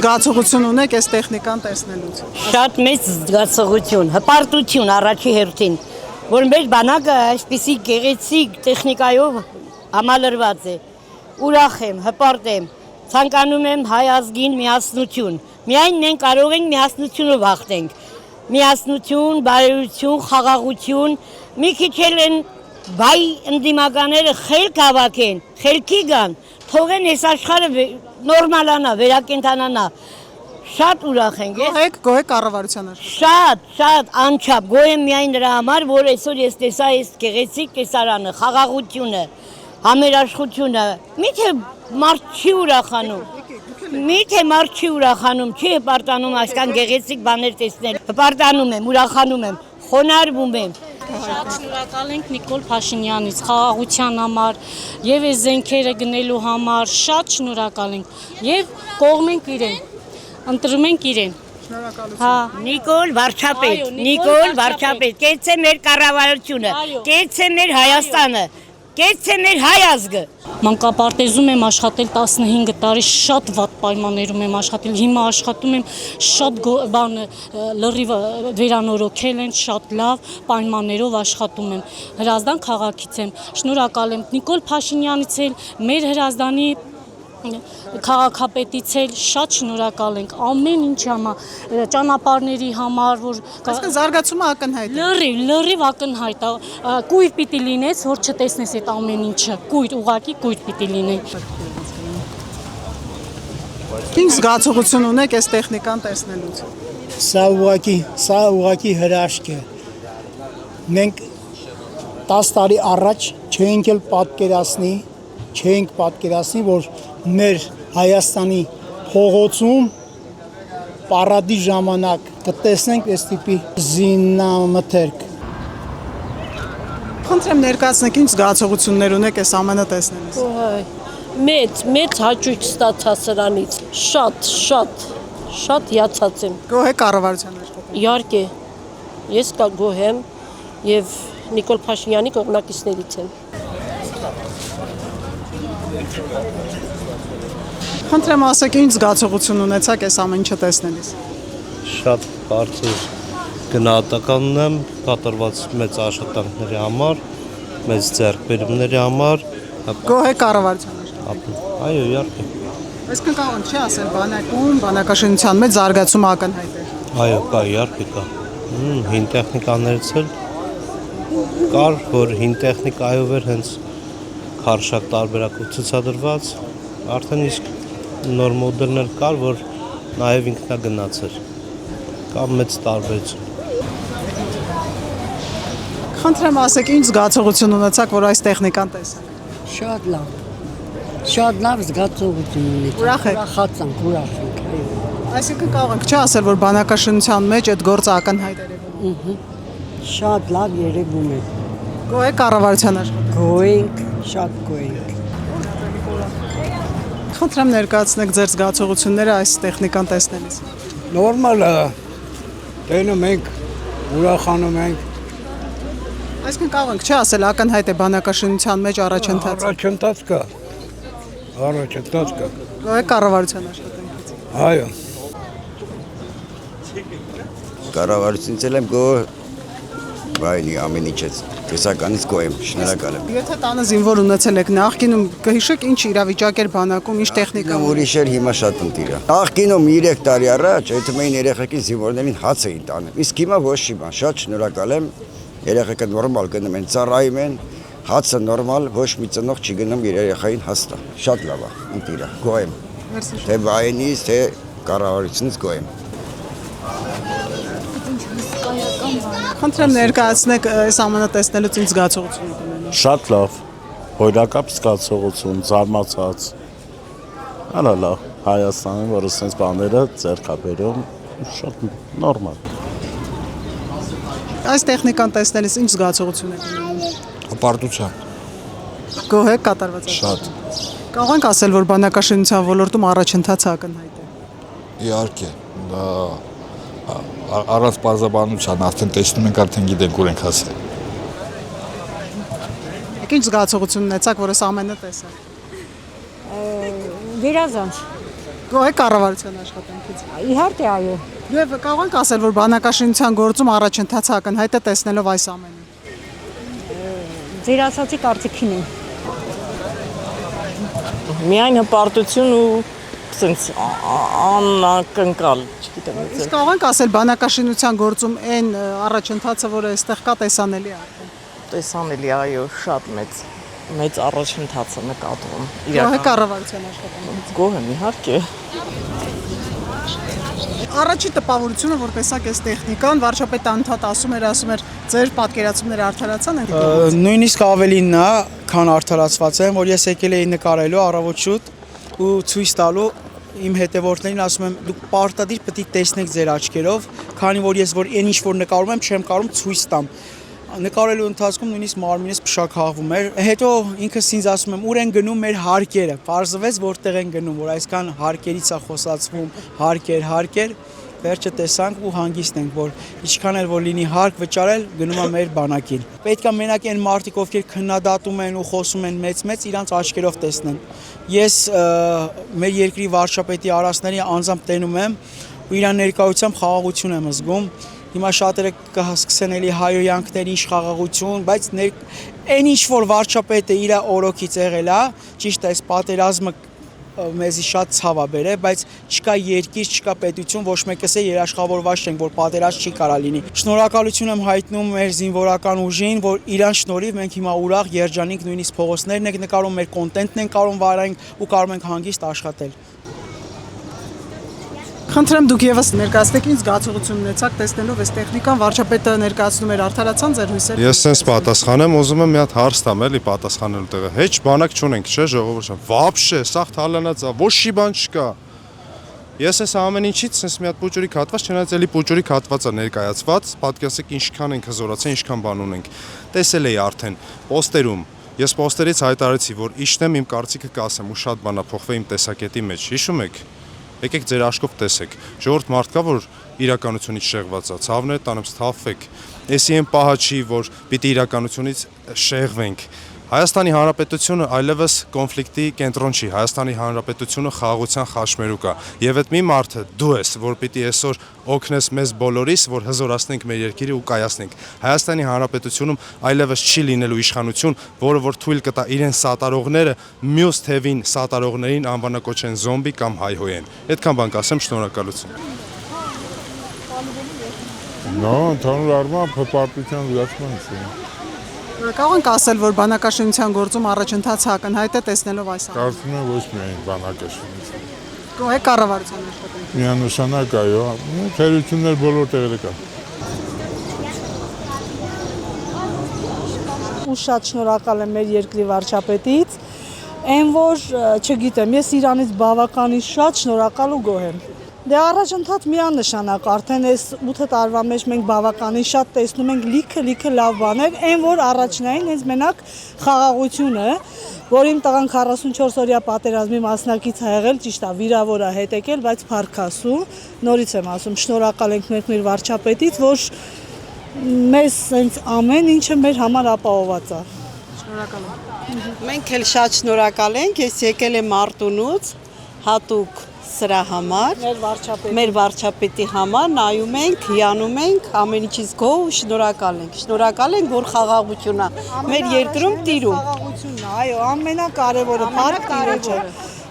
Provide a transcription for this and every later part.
զգացողություն ունեք այս տեխնիկան տեսնելուց։ Շատ մեծ զգացողություն, հպարտություն առաջի հերթին, որ մեր բանակը այսպիսի գեղեցիկ տեխնիկայով համալրված է։ Ուրախ եմ, հպարտ եմ, ցանկանում եմ հայ ազգին միասնություն։ Միայն մենք կարող ենք միասնությունով հաղթենք։ Միասնություն, բարերություն, խաղաղություն, մի քիչ են բայ ընդդիմականները խելք հավաքեն, խելքի գան, թողեն այս աշխարհը նորմալանա, վերակենդանանա։ Շատ ուրախ ենք։ Գոհ եք կառավարության աշխատանքով։ Շատ անչափ գոհ եմ միայն նրա համար, որ այսօր ես տեսա այս գեղեցիկ տեսարանը, խաղաղությունը, համերաշխությունը։ Միթե մարդ չի ուրախանում, չի հպարտանում այսքան գեղեցիկ բաներ տեսնել։ Հպարտանում եմ, ուրախանում եմ, խոնարհվում եմ։ Շատ շնորհակալ ենք Նիկոլ Փաշինյանից խաղաղության համար եւ այս զենքերը գնելու համար, շատ շնորհակալ ենք եւ կողմենք իրեն, ընտրում ենք իրեն։ Շնորհակալություն։ Նիկոլ վարչապետ, կեցցե մեր կառավարությունը, կեցցե մեր Հայաստանը, կեցցե մեր հայ ազգը։ Մանկապարտեզում եմ աշխատել 15 տարի, շատ վատ պայմաններում եմ աշխատել, հիմա աշխատում եմ շատ լրիվ վերանորոգել են, շատ լավ պայմաններով աշխատում եմ, Հրազդան քաղաքից եմ, շնորհակալ եմ Նիկոլ Փաշինյանից էլ, մեր Հրազդանի քաղաքապետից էլ շատ շնորհակալ ենք ամեն ինչ համար, ճանապարհների համար, որ զարգացումը ակնհայտ է։ Լրիվ ակնհայտ է, կույր պիտի լինես, որ չտեսնես այդ ամեն ինչը, ուղղակի կույր պիտի լինես։ Ինչ զգացողություն ունեք այս տեխնիկան տեսնելուց։ Սա ուղղակի հրաշք է։ Մենք 10 տարի առաջ չէինք պատկերացնի, որ մեր Հայաստանի փողոցում պարադի ժամանակ կտեսնենք այս տիպի զինամթերք։ Խնդրեմ ներկայացնեք ինչ զգացողություններ ունեք այս ամենը տեսնելուց։ Մեծ հաճույք ստացա սրանից, շատ հիացած եմ։ Գոհ եք կառավարության աշխատանքով։ Իհարկե, ես գոհ եմ եւ Նիկոլ Փաշինյանի կողմնակիցներից եմ։ Խնդրեմ ասեք ինչ զգացողություն ունեցաք այս ամեն ինչը տեսնելիս։ Շատ բարձր գնահատական ունեմ կատարված մեծ աշխատանքների համար, մեծ ձեռքբերումների համար։ Գոհ եք կառավարության աշխատանքով։ Այո, իհարկե։ Այսինքն կարող չի ասել բանակում, բանակաշինության մեջ զարգացումը ակնհայտ է։ Այո, կա, իհարկե կա։ Հին տեխնիկաներից էլ կար, որ հին տեխնիկայով էր հենց քարշակ տարբերակով ցուցադրված, արդեն իսկ նոր մոդելներ կար, որ նաև ինքնագնաց էր, կամ մեծ տարբերություն։ Խնդրեմ ասեք ինչ զգացողություն ունեցաք, որ այս տեխնիկան տեսաք։ Շատ լավ զգացողություն ունեցա։ Ուրախ եք։ Ուրախ ենք։ Այսինքն կարող ենք չի ասել, որ բանակաշինության մեջ այդ գործը ակնհայտ է երևում։ Շատ լավ երևում է։ Գոհ եք կառավարության աշխատանքով։ Գոհ ենք, շատ գոհ ենք։ Խնդրեմ ներկայացնեք ձեր զգացողությունները այս տեխնիկան տեսնելիս։ Նորմալ է։ Տենում ենք, ուրախանում ենք։ Այսինքն կարող ենք չի ասել ակնհայտ է բանակաշինության մեջ առաջընթաց։ Առաջընթաց կա։ Գոհ եք կառավարության աշխատանքից։ Այո։ Կառավարությունից եմ գոհ, բայնի ամեն ինչից տեսականից գոհ եմ, շնորհակալ եմ։ Եթե տանը զինվոր ունեցել եք նախկինում, կհիշեք ինչ իրավիճակ էր բանակում, ինչ տեխնիկա։ Ուրիշ էր, հիմա շատ ընտիր է։ Նախկինում 3 տարի առաջ այդում էին երեխեքին զինվորներին հաց էին տանում։ Իսկ հիմա ոչ մի բան, շատ շնորհակալ եմ։ Երեխեքը նորմալ գնում են, ծառայում են, հացը նորմալ, ոչ մի ծնող չի գնում իր երեխային հաց տա։ Շատ լավ է, ընտիր է, գոհ եմ։ Թե բայնից, թե կառավարությունից գոհ եմ։ Խնդրեմ ներկայացնեք այս ամենը տեսնելուց ինչ զգացողություն ունենաք։ Շատ լավ, հոյրակապ զգացողություն, զարմացած։ Հələ լավ, Հայաստանում, որ ասենց բաները ձեռքաբերում, շատ նորմալ։ Այս տեխնիկան տեսնելիս ինչ զգացողություն եք ունենում։ Հպարտություն։ Գոհ եք կատարված։ Շատ։ Կարող ենք ասել, որ բանակաշինության ոլորտում առաջընթացը ակնհայտ է։ Իհարկե, առանց պարզաբանության արդեն տեսնում ենք, արդեն գիտենք ուր ենք հասել։ Ինչ զգացողություն ունեցաք, որ այս ամենը տեսաք։ Վերազանց։ Գոհ եք կառավարության աշխատանքից։ Իհարկե այո։ Եվ կարող ենք ասել, որ բանակաշինության գործում առաջընթացը ակնհայտ է տեսնելով այս ամենը։ Ձեր ասացի կարծիքին եմ։ Միայն հպարտություն ու sense անակնկալ, չգիտեմ։ Իսկ կարող ենք ասել բանակաշինության գործում այն առաջընթացը, որը այստեղ կա, տեսանելի է արդեն։ Տեսանելի այո, շատ մեծ առաջընթաց է նկատվում։ Գոհ եք կառավարության աշխատանքից։ Գոհ եմ, իհարկե։ Առաջի տպավորությունը, որ տեսակ այս տեխնիկան, վարչապետը անդադ ասում էր, ձեր պատկերացումները արդարացան են։ Նույնիսկ ավելին նա, քան արդարացված են, որ ես եկել էի նկարելու առավոտ շուտ ու ցույց տալու իմ հետևորդներին ասում եմ դուք պարտադիր պետք է տեսնեք ձեր աչքերով, քանի որ ես որ այն ինչ որ նկարում եմ, չեմ կարող ցույց տամ։ Նկարելու ընթացքում նույնիսկ մարմինս փշաքաղվում էր։ Հետո ինքս ինձ ասում եմ ուր են գնում մեր հարկերը։ Պարզվեց որտեղ են գնում, որ այսքան հարկերից է խոսացվում, հարկեր, վերջը տեսանք ու հանգիստ ենք, որ ինչքան էլ որ լինի հարկ վճարել, գնում է մեր բանակին։ Պետք է մենակ այն մարդիկ, ովքեր քննադատում են ու խոսում են մեծ, իրանց աչքերով տեսնեն։ Ես մեր երկրի վարչապետի արարածների անձամբ տենում եմ ու իրան ներկայությամբ խաղաղություն եմ զգում։ Հիմա շատերը կհասկսեն էլի հայոյանքներ ինչ խաղաղություն, բայց այն ինչ որ վարչապետը իր օրոքից եղել է, ճիշտ է, այս պատերազմը մեզի շատ ցավ է բերել, բայց չկա երկիր, չկա պետություն, ոչ մեկս է երաշխավորված չենք, որ պատերազմ չի կարա լինի։ Շնորհակալություն եմ հայտնում մեր զինվորական ուժին, որ իրան շնորհիվ մենք հիմա ուրախ երջանիկ նույնիսկ փողոցներն ենք նկարում, մեր կոնտենտն ենք կարող վարենք ու կարող ենք հանգիստ աշխատել։ Խնդրեմ դուք եւս ներկայացնեք ինձ զգացողություն ունեցաք տեսնելով այս տեխնիկան, վարչապետը ներկայացնում էր արդարացան ձեր հույսերը։ Ես sense պատասխանեմ, ուզում եմ մի հատ հարց տամ էլի պատասխանելու տեղը։ Հեչ բանակ չունենք, չէ՞ ժողովուրդ։ Вообще, սաղ թալանած է, ոչ մի բան չկա։ Ես այս ամեն ինչից sense մի հատ պուճուրիկ հատված, չնայած էլի պուճուրիկ հատված է ներկայացված, պատկերացեք ինչքան ենք հզորացել, ինչքան բան ունենք։ Տեսել էի արդեն պոստերում։ Ես պոստերից հայտարարեցի, որ իշտեմ իմ կարծիքը կասեմ ու շատ բան է փոխվել իմ տեսակետի մեջ։ Հիշում եք։ Եկեք ձեր աշկով տեսեք։ Ժողովուրդ մարդ կա, որ իրականությունից շեղված է, ցավներ տանեմ սթափվեք։ Էսի են պահա չի, որ պիտի իրականությունից շեղվենք։ Հայաստանի Հանրապետությունը այլևս կոնֆլիկտի կենտրոն չի, Հայաստանի Հանրապետությունը խաղաղության խաչմերուկ է։ Եվ այդ մի մարդը դու ես, որ պիտի այսօր օգնես մեզ բոլորիս, որ հզորացնենք մեր երկիրը ու կայացնենք։ Հայաստանի Հանրապետությունում այլևս չի լինելու իշխանություն, որը որ թույլ կտա իրեն սատարողները մյուս թևին սատարողներին անվանակոչեն զոմբի կամ հայհոյեն։ Այդքան բան կասեմ, շնորհակալություն։ Ընդհանուր առմամբ հպարտության զգացման է։ Կարող ենք ասել, որ բանակաշինության գործում առաջընթացը ակնհայտ է տեսնելով այս ամենը։ Կարծում եմ ոչ միայն բանակաշինություն։ Գոհ եք կառավարության աշխատանքից։ Միանշանակ այո, թերություններ բոլոր տեղերը կան։ Ու շատ շնորհակալ եմ մեր երկրի վարչապետից, այն որ չգիտեմ, ես իրանից բավականին շատ շնորհակալ ու գոհ եմ։ Դե առաջընթաց միանշանակ արդեն այս 8 տարվա մեջ մենք բավականին շատ տեսնում ենք լիքը լավ բաներ, այն որ առաջնային հենց մենակ խաղաղությունը, որ իմ տղան 44 օրյա պատերազմի մասնակից ա եղել, ճիշտ է, վիրավոր ա հետ եկել, բայց փառքասու, նորից եմ ասում, շնորհակալ ենք մեր վարչապետից, որ մեզ հենց ամեն ինչը մեր համար ապահոված է։ Շնորհակալ եմ։ Մենք էլ շատ շնորհակալ ենք, ես եկել եմ Մարտունուց, հատուկ սրա համար, մեր վարչապետի համար, նայում ենք, հիանում ենք, ամեն ինչից գոհ ու շնորհակալ ենք, որ խաղաղություն է մեր երկրում տիրում։ Խաղաղությունն է, այո, ամենակարևորը փառք Տիրոջը։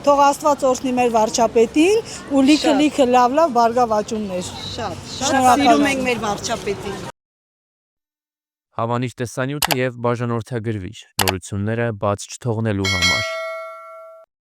Թող Աստված օրհնի մեր վարչապետին ու լիքը լավ բարգավաճումներ։ Շատ սիրում ենք մեր վարչապետին։ Հավանիչ տեսանյութ եւ բաժանորդագրվիչ նորությունները բաց չթողնելու համար։